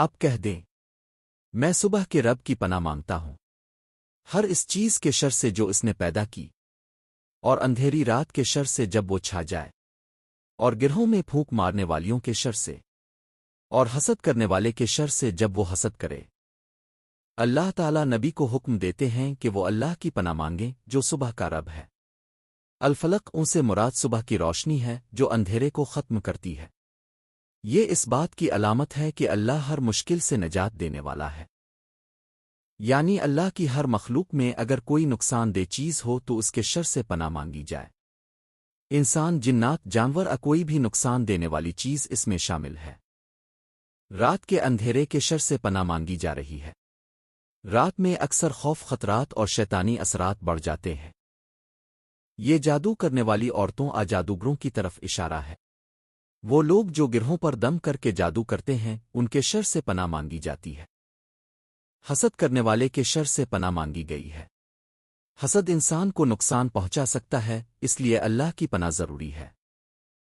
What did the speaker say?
آپ کہہ دیں میں صبح کے رب کی پناہ مانگتا ہوں ہر اس چیز کے شر سے جو اس نے پیدا کی اور اندھیری رات کے شر سے جب وہ چھا جائے اور گرہوں میں پھونک مارنے والیوں کے شر سے اور حسد کرنے والے کے شر سے جب وہ حسد کرے۔ اللہ تعالیٰ نبی کو حکم دیتے ہیں کہ وہ اللہ کی پناہ مانگیں جو صبح کا رب ہے۔ الفلق ان سے مراد صبح کی روشنی ہے جو اندھیرے کو ختم کرتی ہے۔ یہ اس بات کی علامت ہے کہ اللہ ہر مشکل سے نجات دینے والا ہے، یعنی اللہ کی ہر مخلوق میں اگر کوئی نقصان دہ چیز ہو تو اس کے شر سے پناہ مانگی جائے۔ انسان، جنات، جانور کوئی بھی نقصان دینے والی چیز اس میں شامل ہے۔ رات کے اندھیرے کے شر سے پناہ مانگی جا رہی ہے۔ رات میں اکثر خوف، خطرات اور شیطانی اثرات بڑھ جاتے ہیں۔ یہ جادو کرنے والی عورتوں جادوگروں کی طرف اشارہ ہے۔ وہ لوگ جو گرہوں پر دم کر کے جادو کرتے ہیں ان کے شر سے پناہ مانگی جاتی ہے۔ حسد کرنے والے کے شر سے پناہ مانگی گئی ہے۔ حسد انسان کو نقصان پہنچا سکتا ہے، اس لیے اللہ کی پناہ ضروری ہے۔